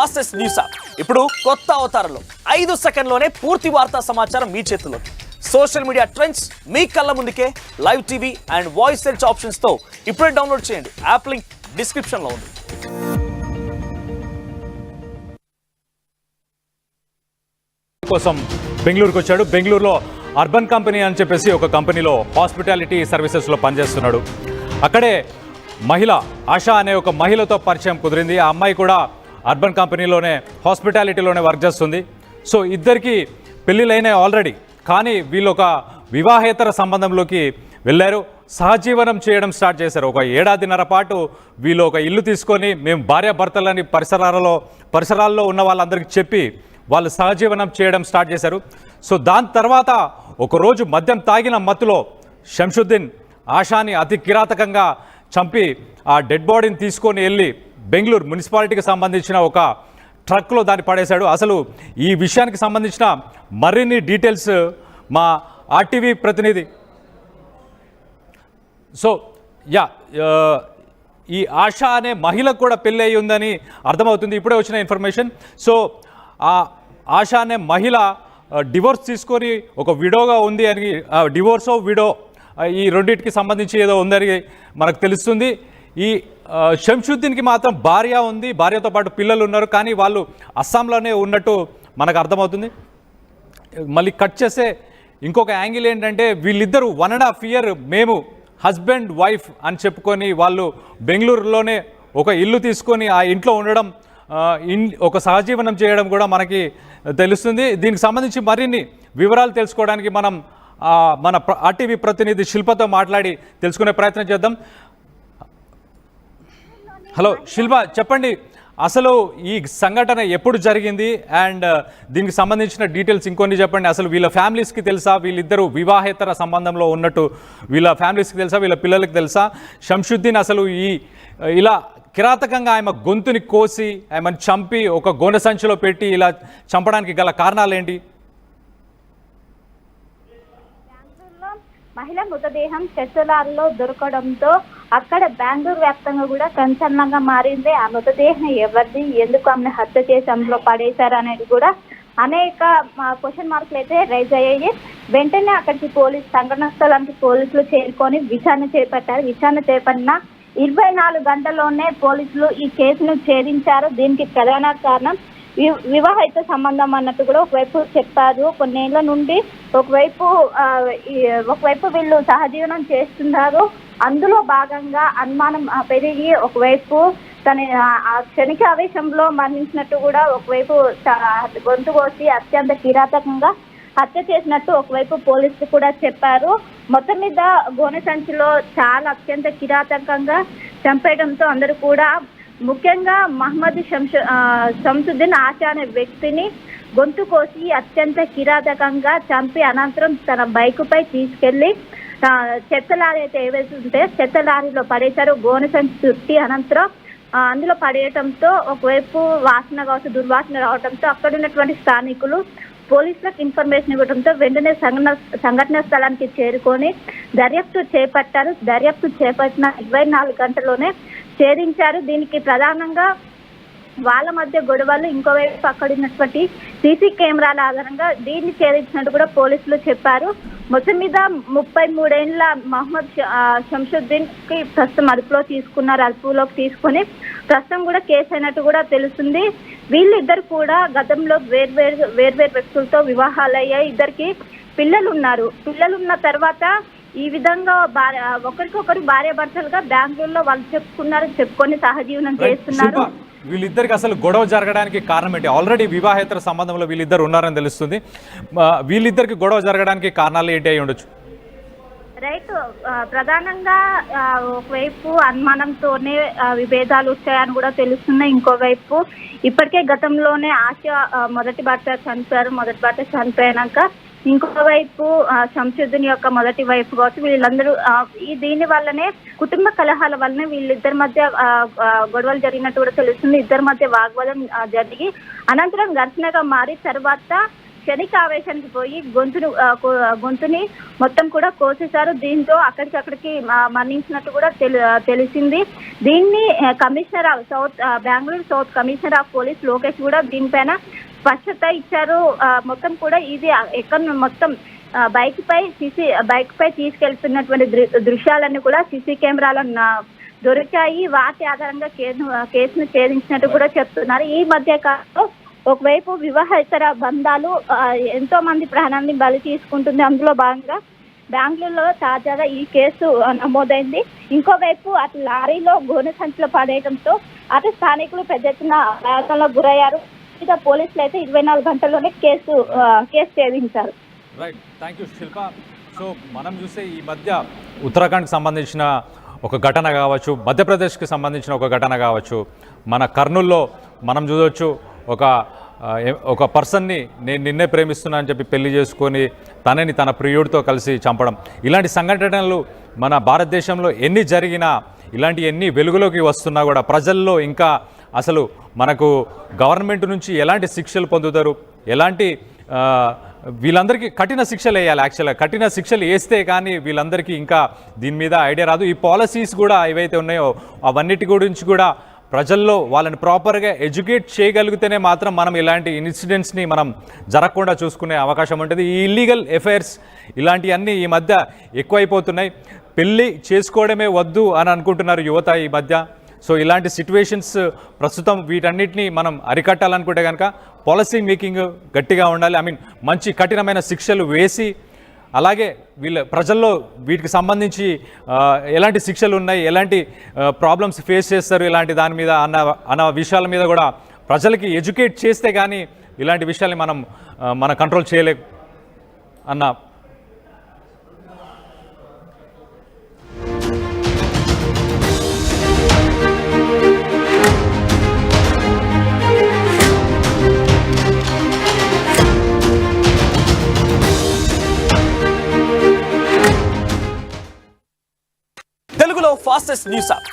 Fastest news app ఇప్పుడు కొత్త అవతారంలో 5 సెకండ్లోనే పూర్తి వార్తా సమాచారం మీ చేతుల్లో. సోషల్ మీడియా ట్రెండ్స్ మీ కళ్ళ ముందుకే live TV and voice search options తో ఇప్పుడే డౌన్లోడ్ చేయండి. యాప్ లింక్ డిస్క్రిప్షన్ లో ఉంది. కోసం బెంగళూరుకు వచ్చాడు. బెంగళూరులో అర్బన్ కంపెనీ అని చెప్పేసి ఒక కంపెనీలో హాస్పిటాలిటీ సర్వీసెస్లో పనిచేస్తున్నాడు. అక్కడే మహిళ ఆశా అనే ఒక మహిళతో పరిచయం కుదిరింది. ఆ అమ్మాయి కూడా అర్బన్ కంపెనీలోనే హాస్పిటాలిటీలోనే వర్క్ చేస్తుంది. సో ఇద్దరికి పెళ్ళిళ్ళైనాయి ఆల్రెడీ. కానీ వీళ్ళు ఒక వివాహేతర సంబంధంలోకి వెళ్ళారు. సహజీవనం చేయడం స్టార్ట్ చేశారు. ఒక ఏడాదిన్నర పాటు వీళ్ళు ఒక ఇల్లు తీసుకొని మేము భార్యాభర్తలని పరిసరాల్లో ఉన్న వాళ్ళందరికీ చెప్పి వాళ్ళు సహజీవనం చేయడం స్టార్ట్ చేశారు. సో దాని తర్వాత ఒకరోజు మద్యం తాగిన మత్తులో శంషుద్దీన్ ఆశాని అతి కిరాతకంగా చంపి ఆ డెడ్ బాడీని తీసుకొని వెళ్ళి బెంగళూరు మున్సిపాలిటీకి సంబంధించిన ఒక ట్రక్లో దాన్ని పడేశాడు. అసలు ఈ విషయానికి సంబంధించిన మరిన్ని డీటెయిల్స్ మా ఆర్టీవీ ప్రతినిధి ఈ ఆశా అనే మహిళకు కూడా పెళ్ళి అయి ఉందని అర్థమవుతుంది ఇప్పుడే వచ్చిన ఇన్ఫర్మేషన్. సో ఆ ఆశా అనే మహిళ డివోర్స్ తీసుకొని ఒక విడోగా ఉంది అని, డివోర్సో విడో ఈ రెండింటికి సంబంధించి ఏదో ఉందని మనకు తెలుస్తుంది. ఈ శంషుద్దీన్కి మాత్రం భార్య ఉంది, భార్యతో పాటు పిల్లలు ఉన్నారు. కానీ వాళ్ళు అస్సాంలోనే ఉన్నట్టు మనకు అర్థమవుతుంది. మళ్ళీ కట్ చేస్తే ఇంకొక యాంగిల్ ఏంటంటే వీళ్ళిద్దరూ 1.5 year మేము హస్బెండ్ వైఫ్ అని చెప్పుకొని వాళ్ళు బెంగళూరులోనే ఒక ఇల్లు తీసుకొని ఆ ఇంట్లో ఉండడం, ఒక సహజీవనం చేయడం కూడా మనకి తెలుస్తుంది. దీనికి సంబంధించి మరిన్ని వివరాలు తెలుసుకోవడానికి మనం మన ఆర్టీవీ ప్రతినిధి శిల్పతో మాట్లాడి తెలుసుకునే ప్రయత్నం చేద్దాం. హలో శిల్ప, చెప్పండి అసలు ఈ సంఘటన ఎప్పుడు జరిగింది అండ్ దీనికి సంబంధించిన డీటెయిల్స్ ఇంకొన్ని చెప్పండి. అసలు వీళ్ళ ఫ్యామిలీస్కి తెలుసా, వీళ్ళిద్దరూ వివాహేతర సంబంధంలో ఉన్నట్టు వీళ్ళ ఫ్యామిలీస్కి తెలుసా, వీళ్ళ పిల్లలకి తెలుసా? శంషుద్దీన్ అసలు ఇలా కిరాతకంగా ఆమె గొంతుని కోసి ఆమెను చంపి ఒక గోనె సంచిలో పెట్టి ఇలా చంపడానికి గల కారణాలు ఏంటి? మహిళ మృతదేహం చెత్తలారిలో దొరకడంతో అక్కడ బెంగళూరు వ్యాప్తంగా కూడా సంచలనంగా మారింది. ఆ మృతదేహం ఎవరిది, ఎందుకు ఆమెను హత్య చేసి అందులో పడేశారు అనేది కూడా అనేక క్వశ్చన్ మార్కులు అయితే రైజ్ అయ్యాయి. వెంటనే అక్కడికి సంఘటన స్థలానికి పోలీసులు చేరుకొని విచారణ చేపట్టారు. విచారణ చేపట్టిన 24 గంటల్లోనే పోలీసులు ఈ కేసును ఛేదించారు. దీనికి ప్రధాన కారణం వివాహిత సంబంధం అన్నట్టు కూడా ఒకవైపు చెప్పారు. కొన్నేళ్ల నుండి ఒకవైపు వీళ్ళు సహజీవనం చేస్తున్నారు. అందులో భాగంగా అనుమానం పెరిగి ఒకవైపు తన ఆ క్షణిక ఆవేశంలో మరణించినట్టు కూడా ఒకవైపు గొంతు కోసి అత్యంత కిరాతకంగా హత్య చేసినట్టు ఒకవైపు పోలీసులు కూడా చెప్పారు. మొత్తం మీద గోనె సంచిలో చాలా అత్యంత కిరాతకంగా చంపేయడంతో అందరూ కూడా, ముఖ్యంగా మహమ్మద్ శంషుద్దీన్ ఆశా అనే వ్యక్తిని గొంతు కోసి అత్యంత కిరాతకంగా చంపి అనంతరం తన బైకుపై తీసుకెళ్లి చెత్త లారీ అయితే ఏవైతే ఉంటే చెత్త లారీలో పడేశారు. గోనె సంచి చుట్టి అనంతరం అందులో పడేయటంతో ఒకవైపు వాసన కావచ్చు, దుర్వాసన రావడంతో అక్కడ ఉన్నటువంటి స్థానికులు పోలీసులకు ఇన్ఫర్మేషన్ ఇవ్వడంతో వెంటనే సంఘటన స్థలానికి చేరుకొని దర్యాప్తు చేపట్టారు. దర్యాప్తు చేపట్టిన 24 గంటల్లోనే ఛేదించారు. దీనికి ప్రధానంగా వాళ్ళ మధ్య గొడవలు, ఇంకోవైపు అక్కడ ఉన్నటువంటి సీసీ కెమెరాల ఆధారంగా దీన్ని ఛేదించినట్టు కూడా పోలీసులు చెప్పారు. మొత్తం మీద 33 ఏళ్ల మహమ్మద్ శంషుద్దీన్ కి ప్రస్తుతం అదుపులోకి తీసుకుని ప్రస్తుతం కూడా కేసు అయినట్టు కూడా తెలుస్తుంది. వీళ్ళిద్దరు కూడా గతంలో వేర్వేరు వ్యక్తులతో వివాహాలు అయ్యాయి. ఇద్దరికి పిల్లలున్న తర్వాత ఈ విధంగా ఒకరికొకరు భార్యాభర్తలుగా బెంగళూరులో వాళ్ళు చెప్పుకొని సహజీవనం చేస్తున్నారు. వీళ్ళిద్దరికి అసలు గొడవ జరగడానికి కారణం ఏంటి? ఆల్రెడీ వివాహేతర సంబంధంలో వీళ్ళిద్దరు ఉన్నారని తెలుస్తుంది. వీళ్ళిద్దరికి గొడవ జరగడానికి కారణాలు ఏంటి అయి ఉండొచ్చు? రైట్, ప్రధానంగా ఒకవైపు అనుమానంతోనే విభేదాలు వచ్చాయని కూడా తెలుస్తున్నాయి. ఇంకోవైపు ఇప్పటికే గతంలోనే ఆశ మొదటి భర్త చనిపోయాక ఇంకోవైపు శంషుద్దీన్ యొక్క మొదటి వైపు కావచ్చు, వీళ్ళందరూ దీని వల్లనే కుటుంబ కలహాల వల్లనే వీళ్ళిద్దరి మధ్య గొడవలు జరిగినట్టు కూడా తెలుస్తుంది. ఇద్దరి మధ్య వాగ్వాదం జరిగి అనంతరం ఘర్షణగా మారి తర్వాత క్షణిక ఆవేశానికి పోయి గొంతుని మొత్తం కూడా కోసేశారు. దీంతో అక్కడికక్కడికి మరణించినట్టు కూడా తెలిసింది. దీన్ని commissioner of Bengaluru south commissioner of police Lokesh కూడా దీనిపైన స్పష్టత ఇచ్చారు. మొత్తం కూడా ఇది ఎక్కడ మొత్తం బైక్ పై తీసుకెళ్తున్నటువంటి దృశ్యాలన్నీ కూడా సీసీ కెమెరాలను దొరికాయి. వాటి ఆధారంగా కేసును ఛేదించినట్టు కూడా చెప్తున్నారు. ఈ మధ్య కాలంలో ఒకవైపు వివాహేతర బంధాలు ఎంతో మంది ప్రాణాన్ని బలి తీసుకుంటుంది. అందులో భాగంగా బెంగళూరులో తాజాగా ఈ కేసు నమోదైంది. ఇంకోవైపు అటు లారీలో గోనె సంచులు పడేయడంతో అటు స్థానికులు పెద్ద ఎత్తున ఆందోళనకు గురయ్యారు. ఇక పోలీసులు అయితే 24 గంటల్లోనే కేసు ఛేదించారు. Right, thank you Shilpa. So మనం చూస్తే ఈ మధ్య ఉత్తరాఖండ్కి సంబంధించిన ఒక ఘటన కావచ్చు, మధ్యప్రదేశ్కి సంబంధించిన ఒక ఘటన కావచ్చు, మన కర్నూల్లో మనం చూడవచ్చు ఒక పర్సన్ని నేను నిన్నే ప్రేమిస్తున్నా అని చెప్పి పెళ్లి చేసుకొని తనని తన ప్రియుడితో కలిసి చంపడం, ఇలాంటి సంఘటనలు మన భారతదేశంలో ఎన్ని జరిగినా, ఇలాంటి ఎన్ని వెలుగులోకి వస్తున్నా కూడా ప్రజల్లో ఇంకా అసలు మనకు గవర్నమెంట్ నుంచి ఎలాంటి శిక్షలు పొందుతారు, ఎలాంటి వీళ్ళందరికీ కఠిన శిక్షలు వేయాలి. యాక్చువల్గా కఠిన శిక్షలు వేస్తే కానీ వీళ్ళందరికీ ఇంకా దీని మీద ఐడియా రాదు. ఈ పాలసీస్ కూడా ఏవైతే ఉన్నాయో అవన్నిటి గురించి కూడా ప్రజల్లో వాళ్ళని ప్రాపర్గా ఎడ్యుకేట్ చేయగలిగితేనే మాత్రం మనం ఇలాంటి ఇన్సిడెంట్స్ని మనం జరగకుండా చూసుకునే అవకాశం ఉంటుంది. ఈ ఇల్లీగల్ ఎఫైర్స్ ఇలాంటివన్నీ ఈ మధ్య ఎక్కువైపోతున్నాయి. పెళ్ళి చేసుకోవడమే వద్దు అని అనుకుంటున్నారు యువత ఈ మధ్య. సో ఇలాంటి సిచ్యువేషన్స్ ప్రస్తుతం వీటన్నిటిని మనం అరికట్టాలనుకుంటే కనుక పాలసీ మేకింగ్ గట్టిగా ఉండాలి. మంచి కఠినమైన శిక్షలు వేసి, అలాగే ప్రజల్లో వీటికి సంబంధించి ఎలాంటి శిక్షలు ఉన్నాయి, ఎలాంటి ప్రాబ్లమ్స్ ఫేస్ చేస్తారు ఇలాంటి దాని మీద అన్న విషయాల మీద కూడా ప్రజలకి ఎడ్యుకేట్ చేస్తే కానీ ఇలాంటి విషయాల్ని మనం కంట్రోల్ చేయలేం అన్న తెలుగులో ఫాస్టెస్ట్ న్యూస్ యాప్